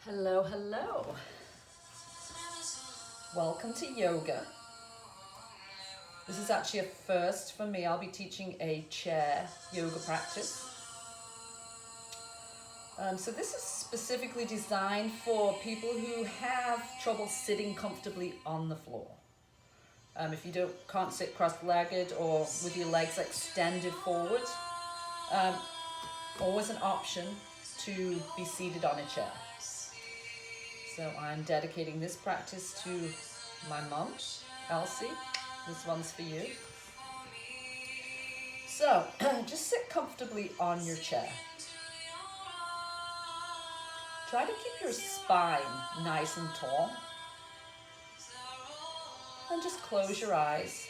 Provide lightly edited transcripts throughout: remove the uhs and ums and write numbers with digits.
Hello, hello. Welcome to yoga. This is actually a first for me. I'll be teaching a chair yoga practice. So this is specifically designed for people who have trouble sitting comfortably on the floor. If you can't sit cross-legged or with your legs extended forward, always an option to be seated on a chair. So I'm dedicating this practice to my mom, Elsie. This one's for you. So just sit comfortably on your chair. Try to keep your spine nice and tall. And just close your eyes.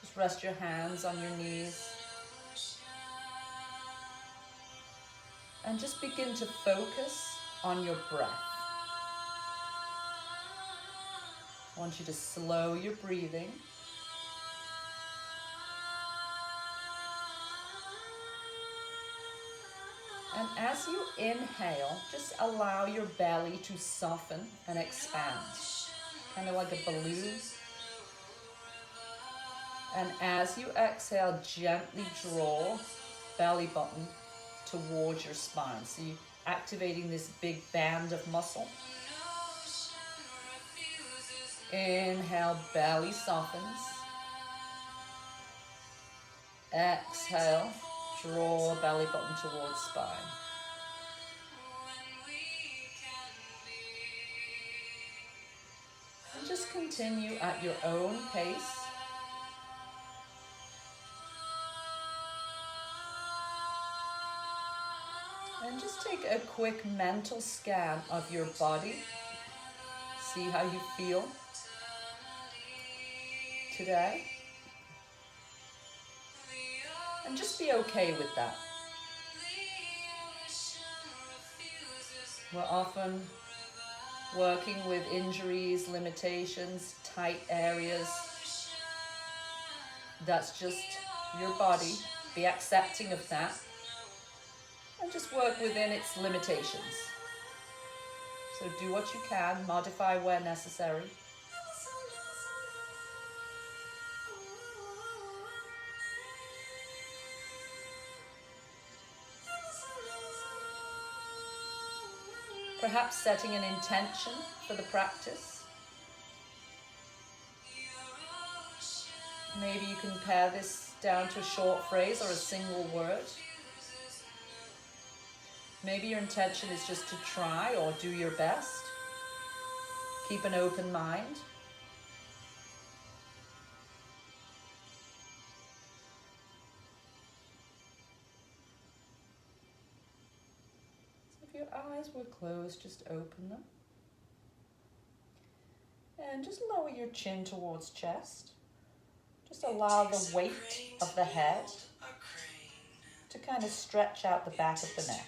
Just rest your hands on your knees. And just begin to focus on your breath. I want you to slow your breathing. And as you inhale, just allow your belly to soften and expand, kind of like a balloon. And as you exhale, gently draw belly button towards your spine. So you're activating this big band of muscle. Inhale, belly softens. Exhale, draw belly button towards spine. And just continue at your own pace. And just take a quick mental scan of your body. See how you feel today. And just be okay with that. We're often working with injuries, limitations, tight areas. That's just your body. Be accepting of that. And just work within its limitations. So do what you can, modify where necessary. Perhaps setting an intention for the practice. Maybe you can pare this down to a short phrase or a single word. Maybe your intention is just to try or do your best. Keep an open mind. So if your eyes were closed, just open them. And just lower your chin towards chest. Just allow the weight of the head to kind of stretch out the back of the neck.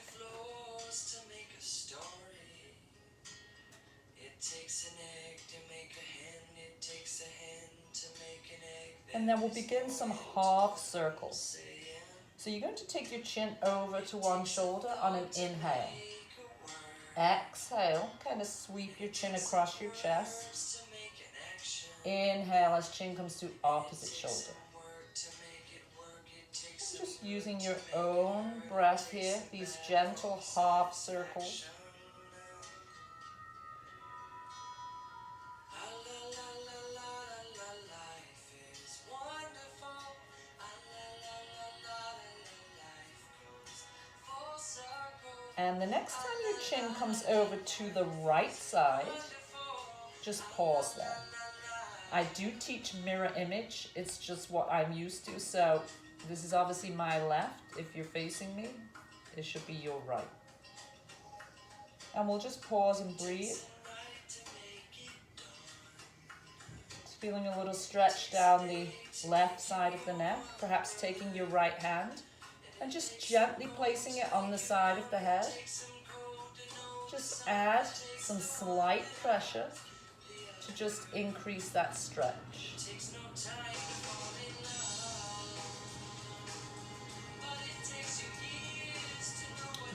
And then we'll begin some half circles. So you're going to take your chin over to one shoulder on an inhale. Exhale, kind of sweep your chin across your chest. Inhale as chin comes to opposite shoulder. And just using your own breath here, these gentle half circles. And the next time your chin comes over to the right side, just pause there. I do teach mirror image. It's just what I'm used to. So this is obviously my left. If you're facing me, it should be your right. And we'll just pause and breathe. Just feeling a little stretch down the left side of the neck. Perhaps taking your right hand and just gently placing it on the side of the head. Just add some slight pressure to just increase that stretch.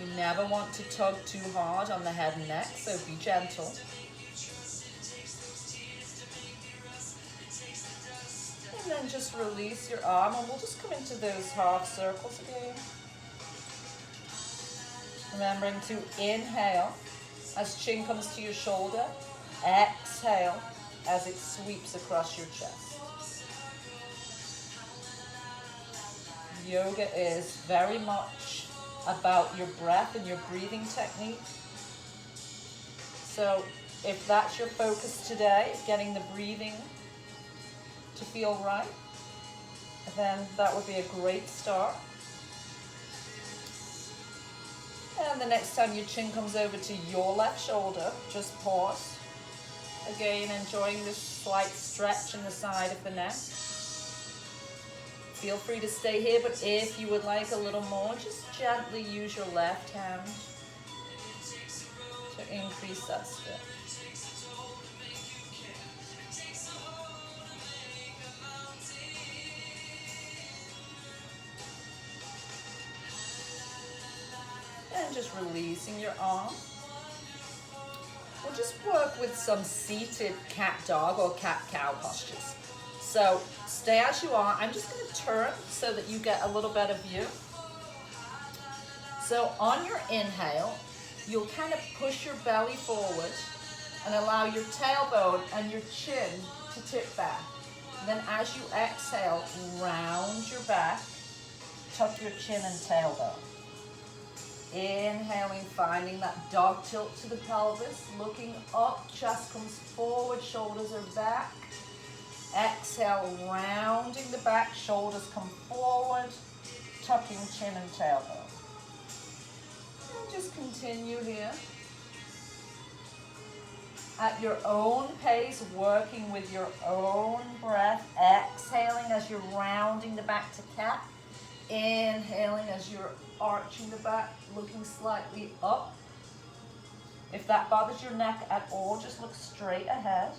You never want to tug too hard on the head and neck, so be gentle. And then just release your arm, and we'll just come into those half circles again. Remembering to inhale as chin comes to your shoulder. Exhale as it sweeps across your chest. Yoga is very much about your breath and your breathing technique. So if that's your focus today, getting the breathing to feel right, then that would be a great start. And the next time your chin comes over to your left shoulder, just pause. Again, enjoying this slight stretch in the side of the neck. Feel free to stay here, but if you would like a little more, just gently use your left hand to increase that stretch. And just releasing your arm. We'll just work with some seated cat-dog or cat-cow postures. So stay as you are. I'm just going to turn so that you get a little better view. So on your inhale, you'll kind of push your belly forward and allow your tailbone and your chin to tip back. Then as you exhale, round your back, tuck your chin and tailbone. Inhaling, finding that dog tilt to the pelvis, looking up, chest comes forward, shoulders are back. Exhale, rounding the back, shoulders come forward, tucking chin and tailbone. And just continue here. At your own pace, working with your own breath, exhaling as you're rounding the back to cat. Inhaling as you're arching the back, looking slightly up. If that bothers your neck at all, just look straight ahead.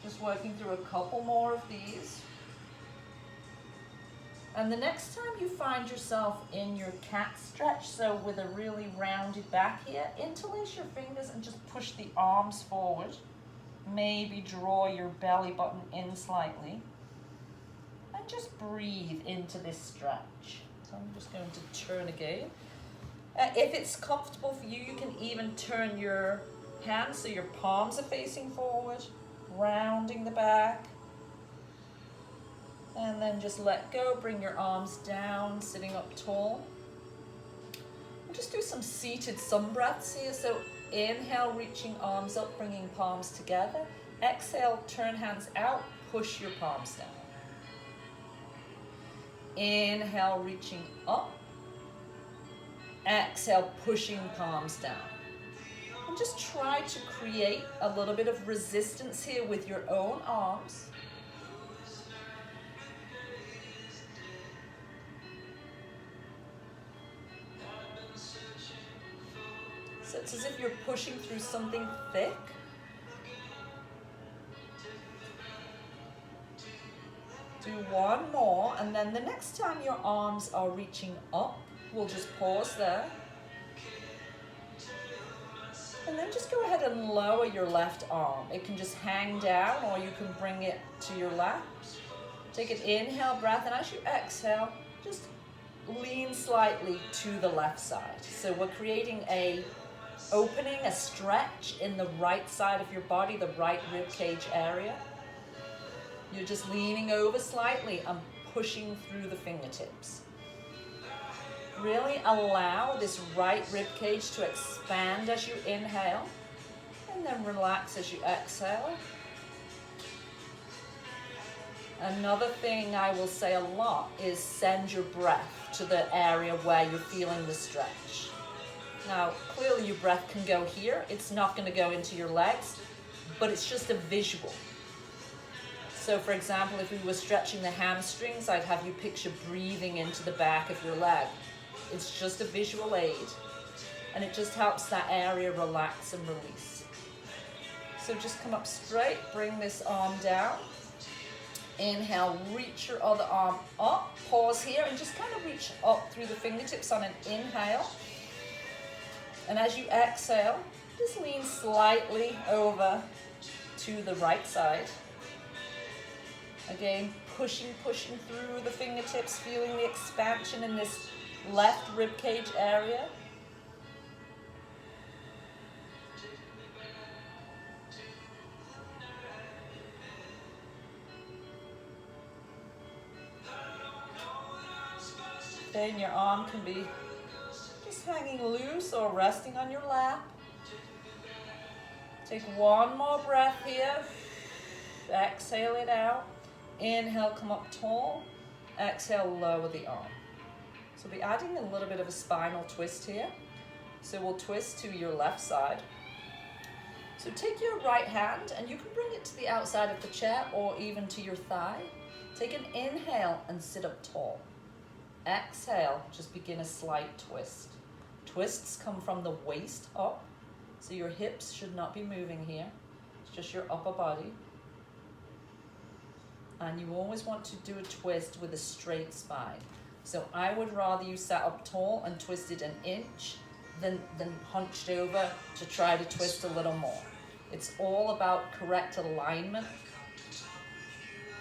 Just working through a couple more of these. And the next time you find yourself in your cat stretch, so with a really rounded back here, interlace your fingers and just push the arms forward. Maybe draw your belly button in slightly. And just breathe into this stretch. So I'm just going to turn again. If it's comfortable for you, you can even turn your hands so your palms are facing forward, rounding the back. And then just let go, bring your arms down, sitting up tall. And just do some seated sun breaths here. So inhale, reaching arms up, bringing palms together. Exhale, turn hands out, push your palms down. Inhale, reaching up. Exhale, pushing palms down. And just try to create a little bit of resistance here with your own arms. So it's as if you're pushing through something thick. Do one more, and then the next time your arms are reaching up, we'll just pause there. And then just go ahead and lower your left arm. It can just hang down, or you can bring it to your lap. Take an inhale breath, and as you exhale, just lean slightly to the left side. So we're creating a opening, a stretch in the right side of your body, the right rib cage area. You're just leaning over slightly and pushing through the fingertips. Really allow this right rib cage to expand as you inhale, and then relax as you exhale. Another thing I will say a lot is send your breath to the area where you're feeling the stretch. Now, clearly your breath can go here. It's not going to go into your legs, but it's just a visual. So for example, if we were stretching the hamstrings, I'd have you picture breathing into the back of your leg. It's just a visual aid, and it just helps that area relax and release. So just come up straight, bring this arm down. Inhale, reach your other arm up, pause here, and just kind of reach up through the fingertips on an inhale. And as you exhale, just lean slightly over to the right side. Again, pushing through the fingertips, feeling the expansion in this left rib cage area. Then your arm can be just hanging loose or resting on your lap. Take one more breath here. Exhale it out. Inhale, come up tall. Exhale, lower the arm. So we'll be adding a little bit of a spinal twist here. So we'll twist to your left side. So take your right hand and you can bring it to the outside of the chair or even to your thigh. Take an inhale and sit up tall. Exhale, just begin a slight twist. Twists come from the waist up, so your hips should not be moving here. It's just your upper body. And you always want to do a twist with a straight spine. So I would rather you sat up tall and twisted an inch than hunched over to try to twist a little more. It's all about correct alignment.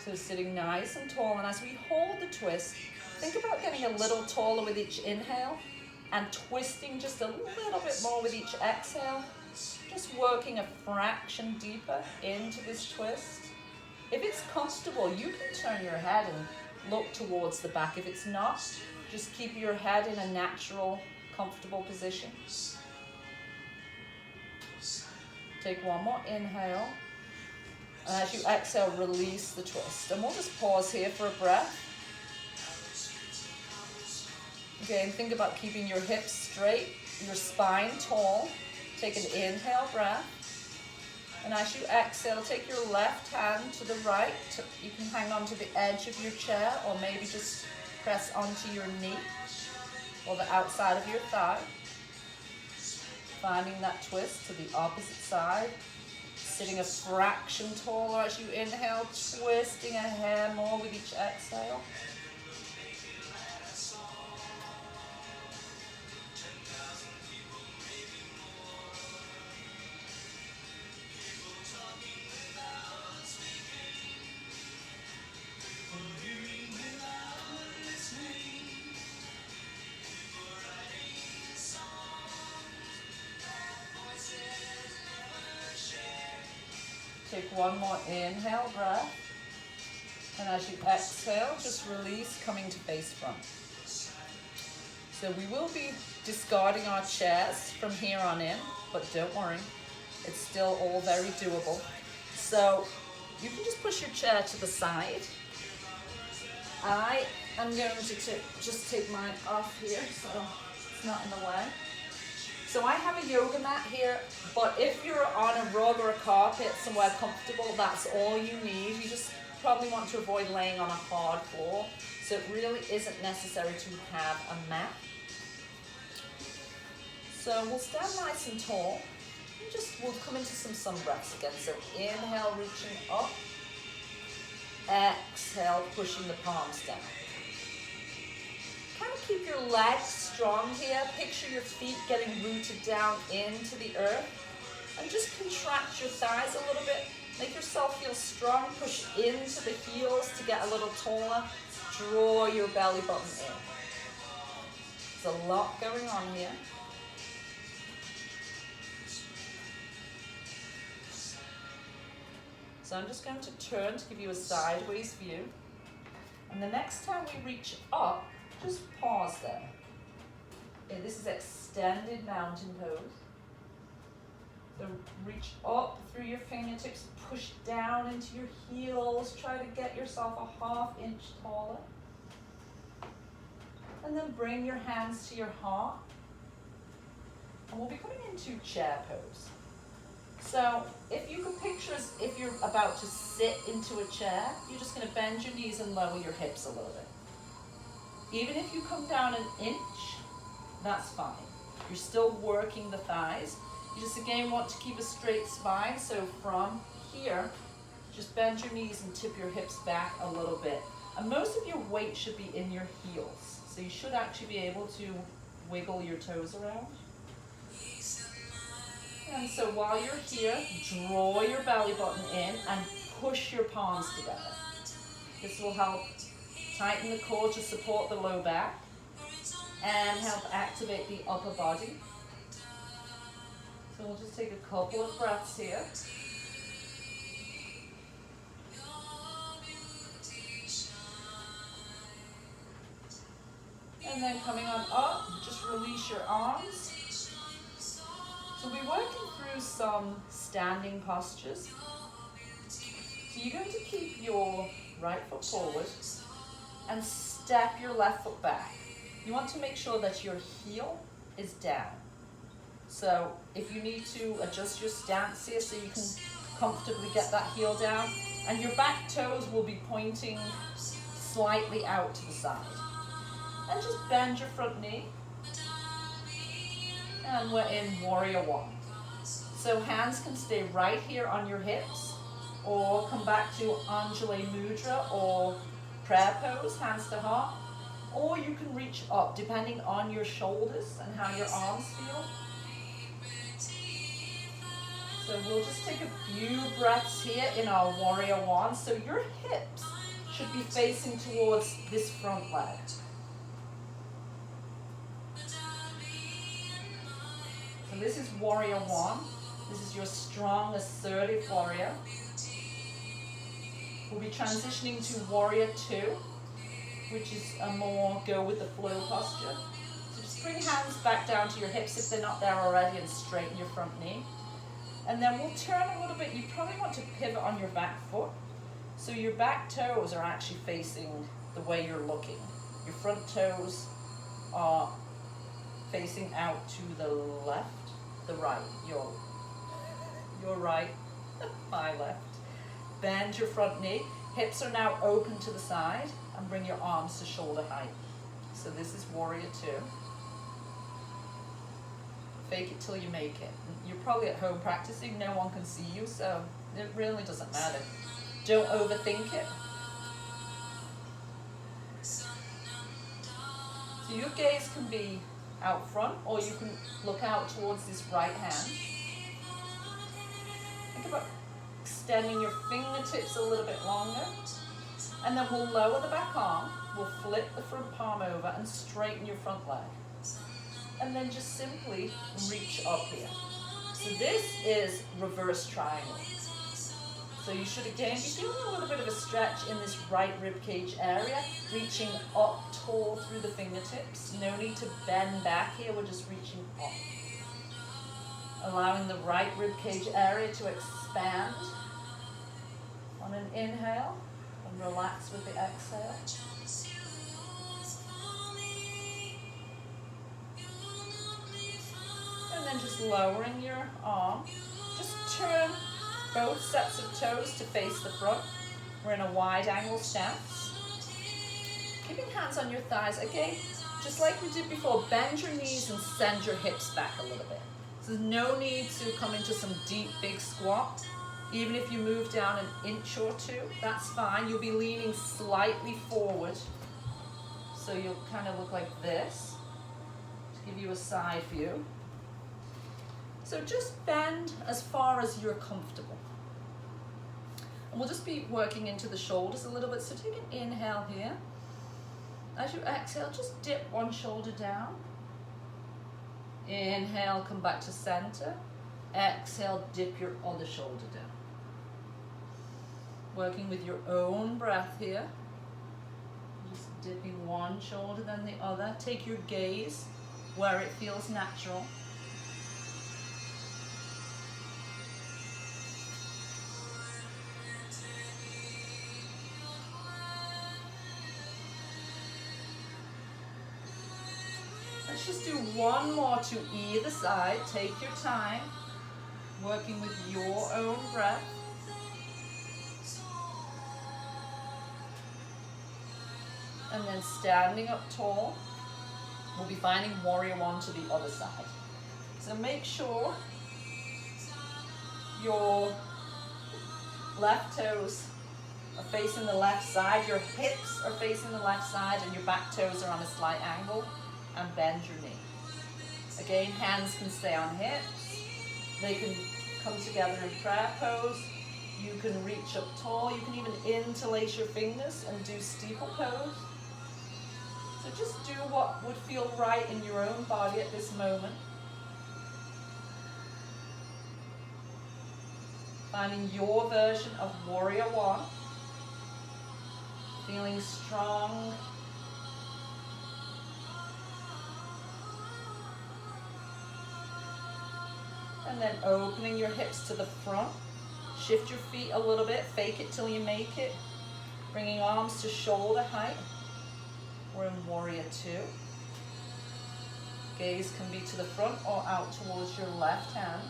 So sitting nice and tall, and as we hold the twist, think about getting a little taller with each inhale and twisting just a little bit more with each exhale. Just working a fraction deeper into this twist. If it's comfortable, you can turn your head and look towards the back. If it's not, just keep your head in a natural, comfortable position. Take one more inhale. And as you exhale, release the twist. And we'll just pause here for a breath. Again, think about keeping your hips straight, your spine tall. Take an inhale breath. And as you exhale, take your left hand to the right. You can hang on to the edge of your chair or maybe just press onto your knee or the outside of your thigh. Finding that twist to the opposite side. Sitting a fraction taller as you inhale, twisting a hair more with each exhale. Take one more inhale breath. And as you exhale, just release, coming to face front. So we will be discarding our chairs from here on in, but don't worry, it's still all very doable. So you can just push your chair to the side. I am going to just take mine off here so it's not in the way. So I have a yoga mat here, but if you're on a rug or a carpet somewhere comfortable, that's all you need. You just probably want to avoid laying on a hard floor. So it really isn't necessary to have a mat. So we'll stand nice and tall. And we'll come into some sun breaths again. So inhale, reaching up. Exhale, pushing the palms down. Kind of keep your legs strong here. Picture your feet getting rooted down into the earth. And just contract your thighs a little bit. Make yourself feel strong. Push into the heels to get a little taller. Draw your belly button in. There's a lot going on here. So I'm just going to turn to give you a sideways view. And the next time we reach up, just pause there. Okay, this is extended mountain pose. So reach up through your fingertips, push down into your heels, try to get yourself a ½ inch taller. And then bring your hands to your heart. And we'll be coming into chair pose. So if you can picture as if you're about to sit into a chair, you're just going to bend your knees and lower your hips a little bit. Even if you come down an inch, that's fine. You're still working the thighs. You just again want to keep a straight spine. So from here, just bend your knees and tip your hips back a little bit. And most of your weight should be in your heels. So you should actually be able to wiggle your toes around. And so while you're here, draw your belly button in and push your palms together. This will help tighten the core to support the low back and help activate the upper body. So we'll just take a couple of breaths here. And then coming on up, just release your arms. So we're working through some standing postures. So you're going to keep your right foot forward and step your left foot back. You want to make sure that your heel is down. So if you need to adjust your stance here so you can comfortably get that heel down, and your back toes will be pointing slightly out to the side. And just bend your front knee. And we're in Warrior One. So hands can stay right here on your hips, or come back to Anjali Mudra or prayer pose, hands to heart. Or you can reach up depending on your shoulders and how your arms feel. So we'll just take a few breaths here in our Warrior One. So your hips should be facing towards this front leg. So this is Warrior One. This is your strong, assertive warrior. We'll be transitioning to Warrior Two, which is a more go with the flow posture. So just bring hands back down to your hips if they're not there already and straighten your front knee. And then we'll turn a little bit. You probably want to pivot on your back foot. So your back toes are actually facing the way you're looking. Your front toes are facing out to the left, the right, your right, my left. Bend your front knee. Hips are now open to the side and bring your arms to shoulder height. So this is Warrior Two. Fake it till you make it. You're probably at home practicing, no one can see you, so it really doesn't matter. Don't overthink it. So your gaze can be out front, or you can look out towards this right hand. Think about extending your fingertips a little bit longer. And then we'll lower the back arm, we'll flip the front palm over and straighten your front leg. And then just simply reach up here. So this is reverse triangle. So you should again be feeling a little bit of a stretch in this right rib cage area, reaching up tall through the fingertips. No need to bend back here, we're just reaching up. Allowing the right rib cage area to expand on an inhale and relax with the exhale. And then just lowering your arm. Just turn both sets of toes to face the front. We're in a wide angle stance. Keeping hands on your thighs. Again, just like we did before, bend your knees and send your hips back a little bit. So there's no need to come into some deep, big squat. Even if you move down an inch or two, that's fine. You'll be leaning slightly forward. So you'll kind of look like this, to give you a side view. So just bend as far as you're comfortable. And we'll just be working into the shoulders a little bit. So take an inhale here. As you exhale, just dip one shoulder down. Inhale, come back to center. Exhale, dip your other shoulder down. Working with your own breath here. Just dipping one shoulder, then the other. Take your gaze where it feels natural. Let's just do one more to either side. Take your time, working with your own breath. And then standing up tall, we'll be finding Warrior One to the other side. So make sure your left toes are facing the left side, your hips are facing the left side, and your back toes are on a slight angle, and bend your knee. Again, hands can stay on hips. They can come together in prayer pose. You can reach up tall. You can even interlace your fingers and do steeple pose. So just do what would feel right in your own body at this moment. Finding your version of Warrior One. Feeling strong. And then opening your hips to the front. Shift your feet a little bit. Fake it till you make it. Bringing arms to shoulder height. We're in Warrior Two. Gaze can be to the front or out towards your left hand.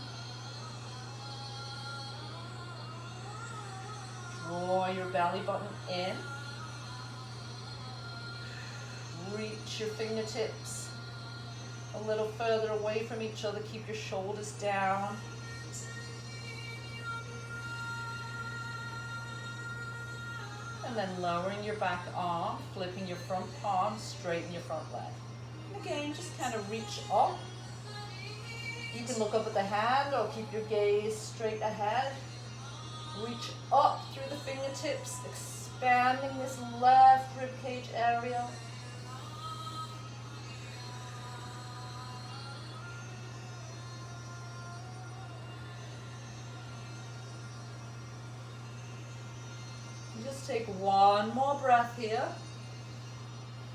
Draw your belly button in. Reach your fingertips a little further away from each other. Keep your shoulders down. And then lowering your back arm, flipping your front palm, straighten your front leg. And again, just kind of reach up. You can look up at the hand or keep your gaze straight ahead. Reach up through the fingertips, expanding this left rib cage area. Just take one more breath here,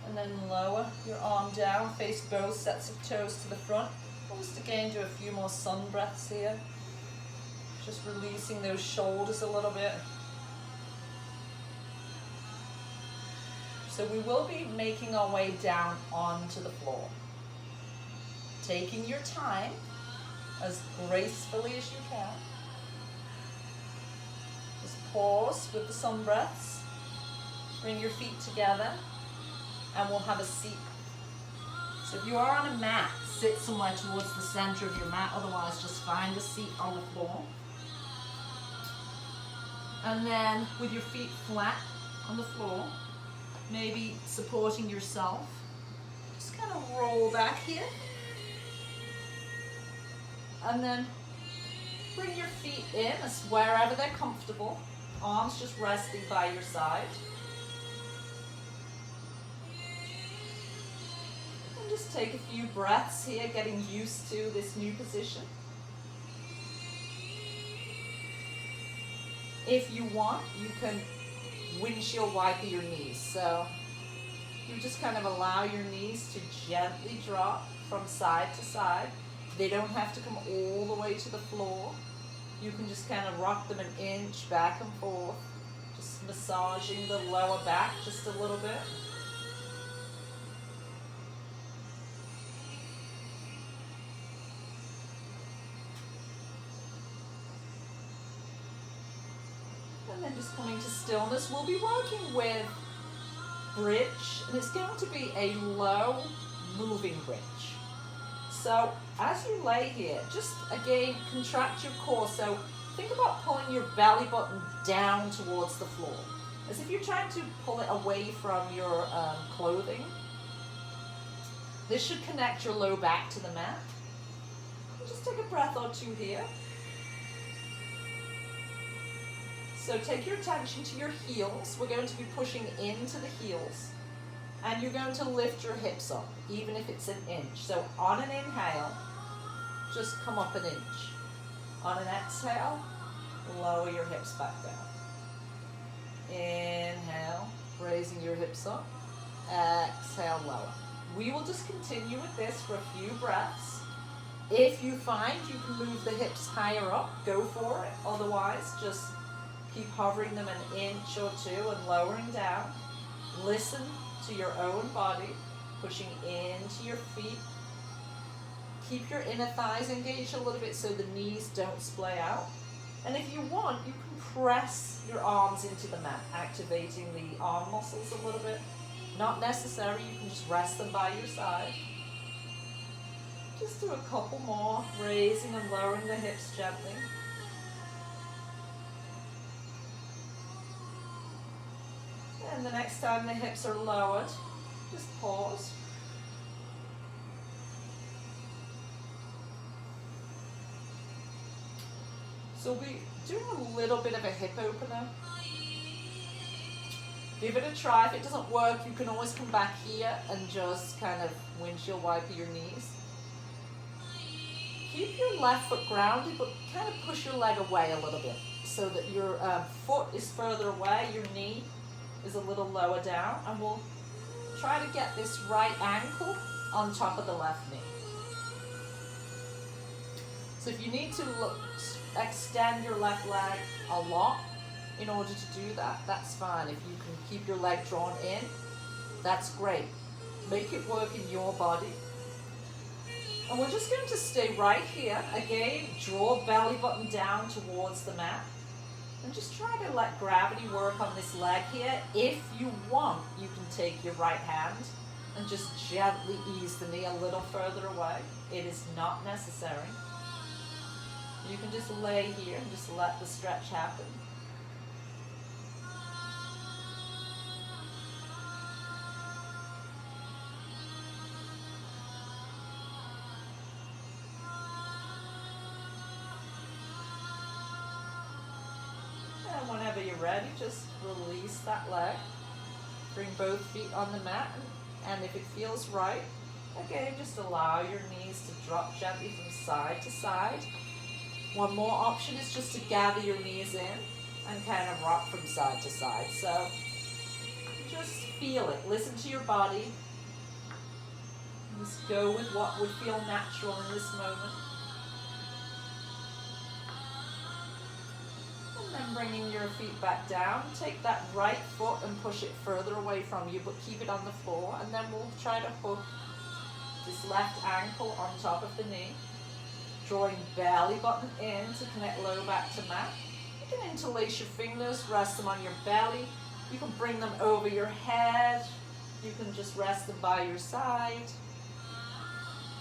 and then lower your arm down, face both sets of toes to the front. We'll just again do a few more sun breaths here, just releasing those shoulders a little bit. So we will be making our way down onto the floor, taking your time as gracefully as you can. Pause with the sun breaths. Bring your feet together and we'll have a seat. So if you are on a mat, sit somewhere towards the center of your mat. Otherwise, just find a seat on the floor. And then with your feet flat on the floor, maybe supporting yourself, just kind of roll back here. And then bring your feet in as wherever they're comfortable. Arms just resting by your side. And just take a few breaths here, getting used to this new position. If you want, you can windshield wiper your knees. So you just kind of allow your knees to gently drop from side to side. They don't have to come all the way to the floor. You can just kind of rock them an inch back and forth, just massaging the lower back just a little bit. And then just coming to stillness, we'll be working with bridge, and it's going to be a low moving bridge. So as you lay here, just again contract your core. So think about pulling your belly button down towards the floor, as if you're trying to pull it away from your clothing. This should connect your low back to the mat. Just take a breath or two here. So take your attention to your heels. We're going to be pushing into the heels. And you're going to lift your hips up, even if it's an inch. So on an inhale, just come up an inch. On an exhale, lower your hips back down. Inhale, raising your hips up. Exhale, lower. We will just continue with this for a few breaths. If you find you can move the hips higher up, go for it. Otherwise, just keep hovering them an inch or two and lowering down. Listen to your own body, pushing into your feet. Keep your inner thighs engaged a little bit so the knees don't splay out. And if you want, you can press your arms into the mat, activating the arm muscles a little bit. Not necessary, you can just rest them by your side. Just do a couple more, raising and lowering the hips gently. And the next time the hips are lowered, just pause. So we'll be doing a little bit of a hip opener. Give it a try. If it doesn't work, you can always come back here and just kind of windshield wipe your knees. Keep your left foot grounded, but kind of push your leg away a little bit so that your foot is further away, your knee is a little lower down, and we'll try to get this right ankle on top of the left knee. So if you need to extend your left leg a lot in order to do that, that's fine. If you can keep your leg drawn in, that's great. Make it work in your body. And we're just going to stay right here. Again, draw belly button down towards the mat. And just try to let gravity work on this leg here. If you want, you can take your right hand and just gently ease the knee a little further away. It is not necessary. You can just lay here and just let the stretch happen. And whenever you're ready, just release that leg. Bring both feet on the mat, and if it feels right, again, just allow your knees to drop gently from side to side. One more option is just to gather your knees in and kind of rock from side to side. So just feel it. Listen to your body. Just go with what would feel natural in this moment. And then bringing your feet back down. Take that right foot and push it further away from you, but keep it on the floor. And then we'll try to hook this left ankle on top of the knee. Drawing belly button in to connect low back to mat. You can interlace your fingers, rest them on your belly. You can bring them over your head. You can just rest them by your side.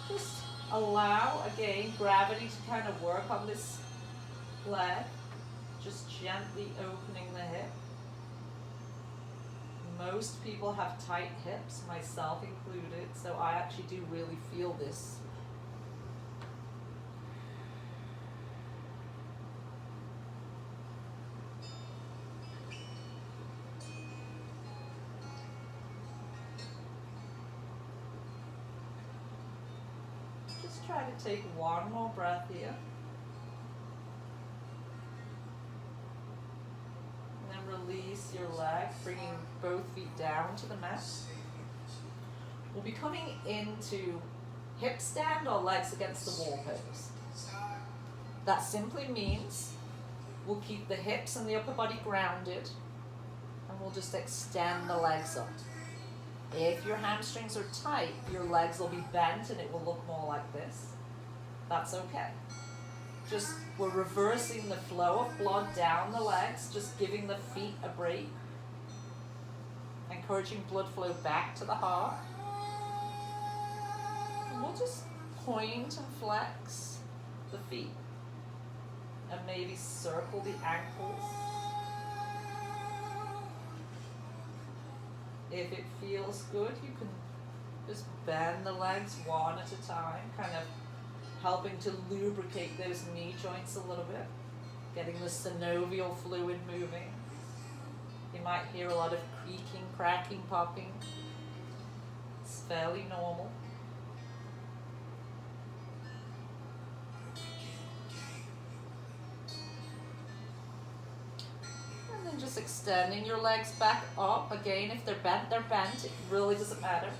Just allow, again, gravity to kind of work on this leg. Just gently opening the hip. Most people have tight hips, myself included, so I actually do really feel this. Try to take one more breath here. And then release your leg, bringing both feet down to the mat. We'll be coming into hip stand or legs against the wall pose. That simply means we'll keep the hips and the upper body grounded, and we'll just extend the legs up. If your hamstrings are tight, your legs will be bent and it will look more like this. That's okay. Just, we're reversing the flow of blood down the legs, just giving the feet a break. Encouraging blood flow back to the heart. And we'll just point and flex the feet. And maybe circle the ankles. If it feels good, you can just bend the legs one at a time, kind of helping to lubricate those knee joints a little bit, getting the synovial fluid moving. You might hear a lot of creaking, cracking, popping. It's fairly normal. And just extending your legs back up. Again, if they're bent, they're bent. It really doesn't matter.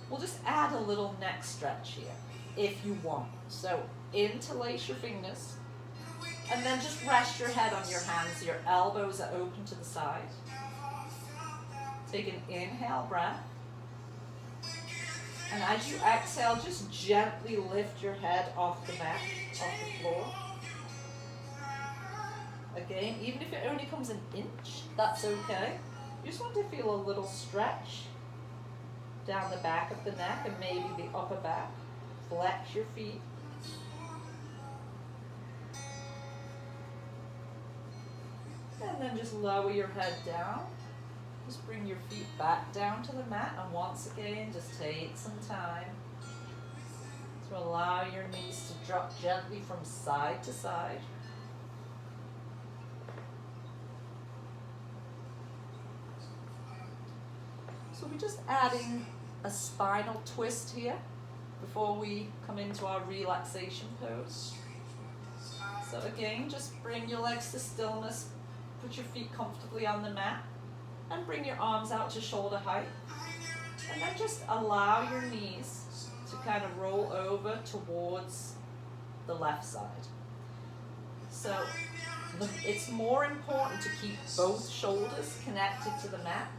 We'll just add a little neck stretch here, if you want. So, interlace your fingers, and then just rest your head on your hands. Your elbows are open to the side. Take an inhale breath. And as you exhale, just gently lift your head off the mat, off the floor. Again, even if it only comes an inch, that's okay. You just want to feel a little stretch down the back of the neck and maybe the upper back. Flex your feet. And then just lower your head down. Just bring your feet back down to the mat, and once again, just take some time to allow your knees to drop gently from side to side. So we're just adding a spinal twist here before we come into our relaxation pose. So again, just bring your legs to stillness, put your feet comfortably on the mat, and bring your arms out to shoulder height. And then just allow your knees to kind of roll over towards the left side. So it's more important to keep both shoulders connected to the mat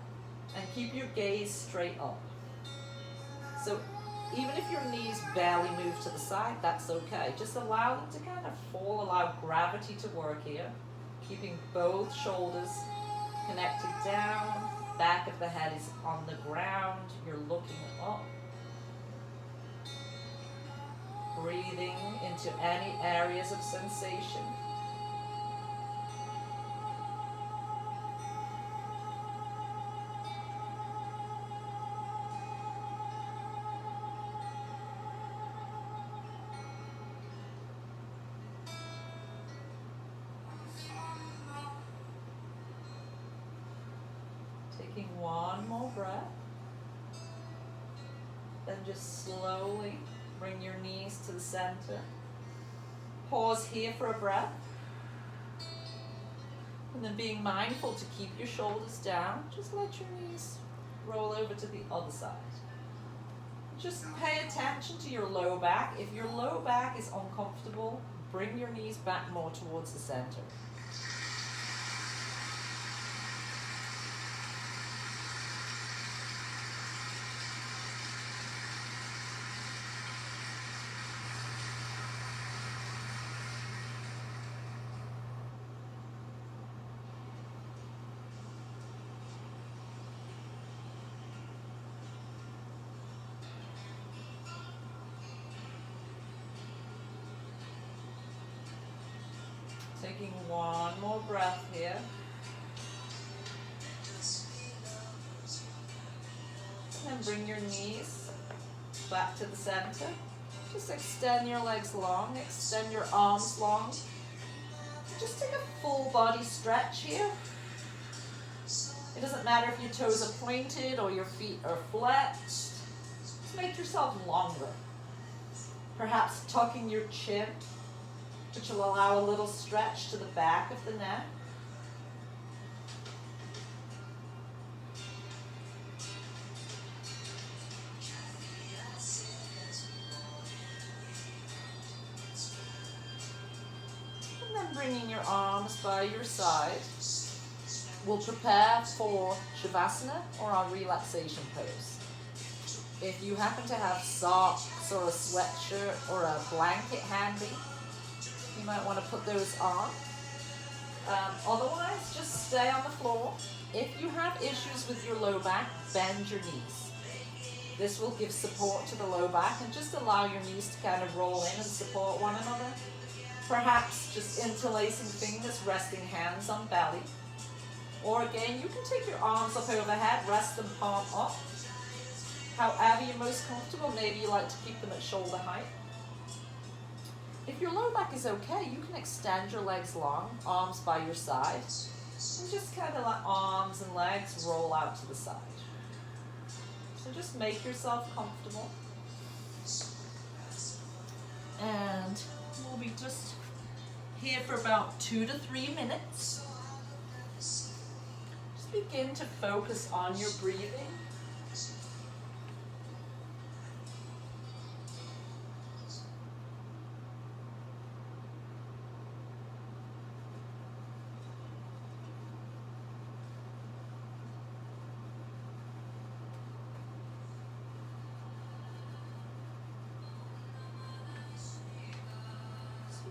and keep your gaze straight up. So even if your knees barely move to the side, that's okay. Just allow them to kind of fall, allow gravity to work here, keeping both shoulders connected down, back of the head is on the ground, you're looking up. Breathing into any areas of sensation. Taking one more breath. Then just slowly bring your knees to the center. Pause here for a breath. And then being mindful to keep your shoulders down, just let your knees roll over to the other side. Just pay attention to your low back. If your low back is uncomfortable, bring your knees back more towards the center. Taking one more breath here. And then bring your knees back to the center. Just extend your legs long, extend your arms long. Just take a full body stretch here. It doesn't matter if your toes are pointed or your feet are flexed. Just make yourself longer. Perhaps tucking your chin, which will allow a little stretch to the back of the neck. And then bringing your arms by your side, we'll prepare for Shavasana or our relaxation pose. If you happen to have socks or a sweatshirt or a blanket handy, you might want to put those on. Otherwise, just stay on the floor. If you have issues with your low back, bend your knees. This will give support to the low back and just allow your knees to kind of roll in and support one another. Perhaps just interlacing fingers, resting hands on belly. Or again, you can take your arms up overhead, rest them palm up. However you're most comfortable, maybe you like to keep them at shoulder height. If your low back is okay, you can extend your legs long, arms by your side, and just kind of let arms and legs roll out to the side. So just make yourself comfortable. And we'll be just here for about 2 to 3 minutes. Just begin to focus on your breathing.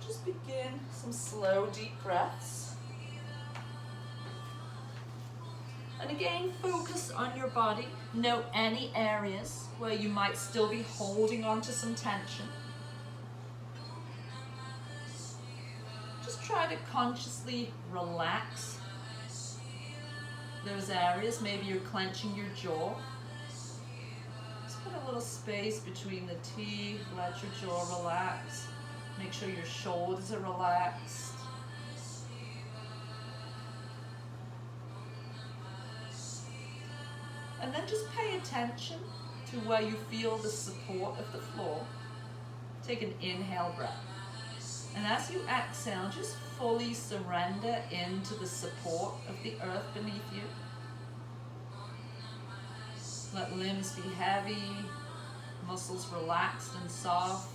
Just begin some slow, deep breaths. And again, focus on your body. Note any areas where you might still be holding on to some tension. Just try to consciously relax those areas. Maybe you're clenching your jaw. Just put a little space between the teeth. Let your jaw relax. Make sure your shoulders are relaxed. And then just pay attention to where you feel the support of the floor. Take an inhale breath. And as you exhale, just fully surrender into the support of the earth beneath you. Let limbs be heavy, muscles relaxed and soft.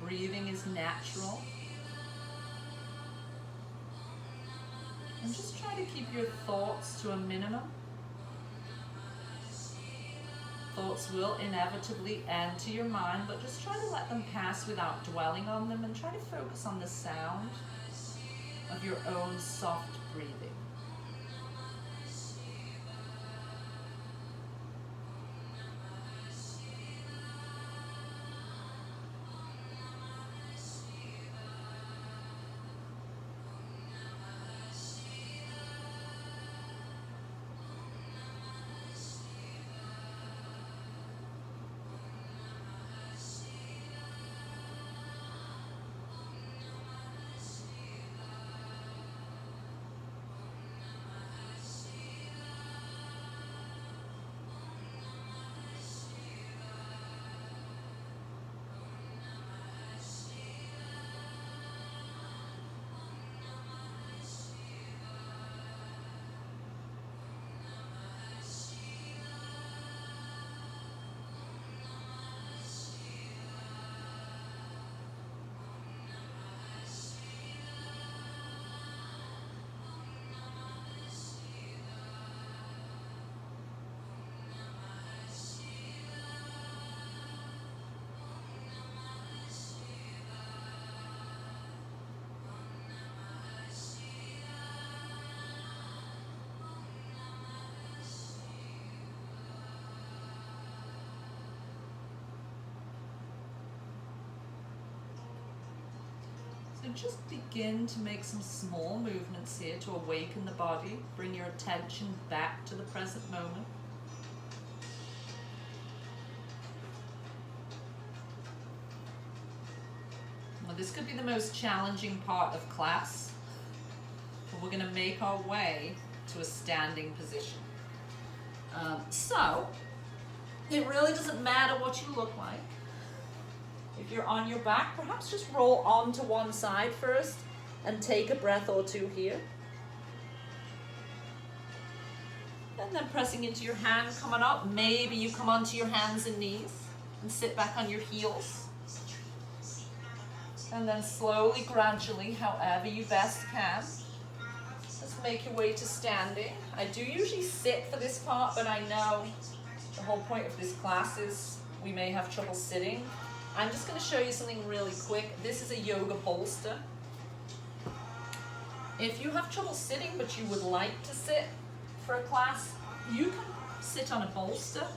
Breathing is natural. And just try to keep your thoughts to a minimum. Thoughts will inevitably enter your mind, but just try to let them pass without dwelling on them, and try to focus on the sound of your own soft breathing. So just begin to make some small movements here to awaken the body. Bring your attention back to the present moment. Now, this could be the most challenging part of class, but we're going to make our way to a standing position. So, it really doesn't matter what you look like. If you're on your back, perhaps just roll onto one side first and take a breath or two here. And then pressing into your hand, coming up. Maybe you come onto your hands and knees and sit back on your heels. And then slowly, gradually, however you best can, just make your way to standing. I do usually sit for this part, but I know the whole point of this class is we may have trouble sitting. I'm just going to show you something really quick. This is a yoga bolster. If you have trouble sitting but you would like to sit for a class, you can sit on a bolster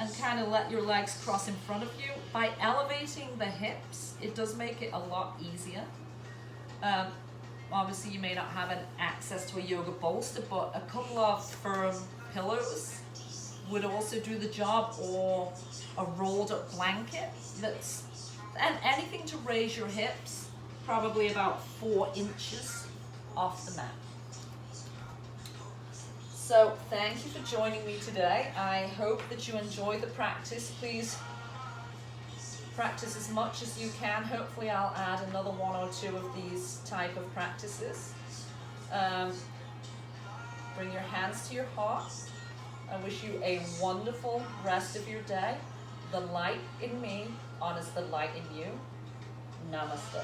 and kind of let your legs cross in front of you. By elevating the hips, it does make it a lot easier. Obviously, you may not have an access to a yoga bolster, but a couple of firm pillows would also do the job, or a rolled up blanket and anything to raise your hips, probably about 4 inches off the mat. So thank you for joining me today. I hope that you enjoy the practice. Please practice as much as you can. Hopefully I'll add another 1 or 2 of these type of practices. Bring your hands to your heart. I wish you a wonderful rest of your day. The light in me honors the light in you. Namaste.